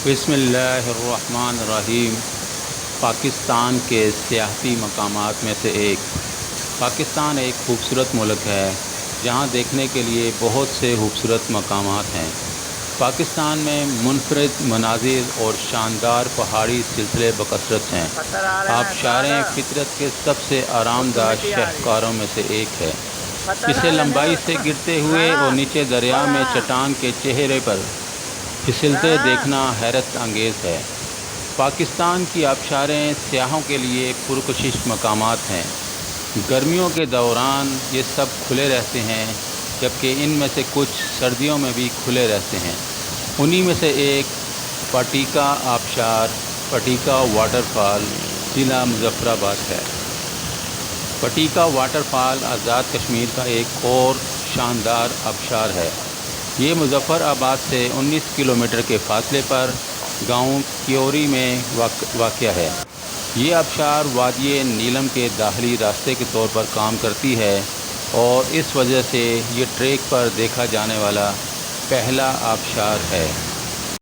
बिस्मिल्लाहिर्रहमानिर्रहीम। पाकिस्तान के सियाहती मकामात में से एक पाकिस्तान एक खूबसूरत मुल्क है जहाँ देखने के लिए बहुत से खूबसूरत मकामात हैं। पाकिस्तान में मुनफरिद मनाजिर और शानदार पहाड़ी सिलसिले बकसरत हैं। आबशारें फितरत के सबसे आरामदा शहकारों में से एक है। इसे लंबाई से गिरते हुए और नीचे दरिया में चट्टान के चेहरे पर फिसलते देखना हैरत अंगेज़ है। पाकिस्तान की आबशारें सियाहों के लिए पुरकशिश मकामात हैं। गर्मियों के दौरान ये सब खुले रहते हैं, जबकि इनमें से कुछ सर्दियों में भी खुले रहते हैं। उन्हीं में से एक पटीका आबशार, पटीका वाटरफॉल ज़िला मुज़फ़्फ़राबाद है। पटीका वाटरफॉल आज़ाद कश्मीर का एक और शानदार आबशार है। ये मुज़फ़्फ़राबाद से 19 किलोमीटर के फासले पर गांव क्योरी में वाक़या है। ये आबशार वादी नीलम के दाखिली रास्ते के तौर पर काम करती है और इस वजह से ये ट्रैक पर देखा जाने वाला पहला आबशार है।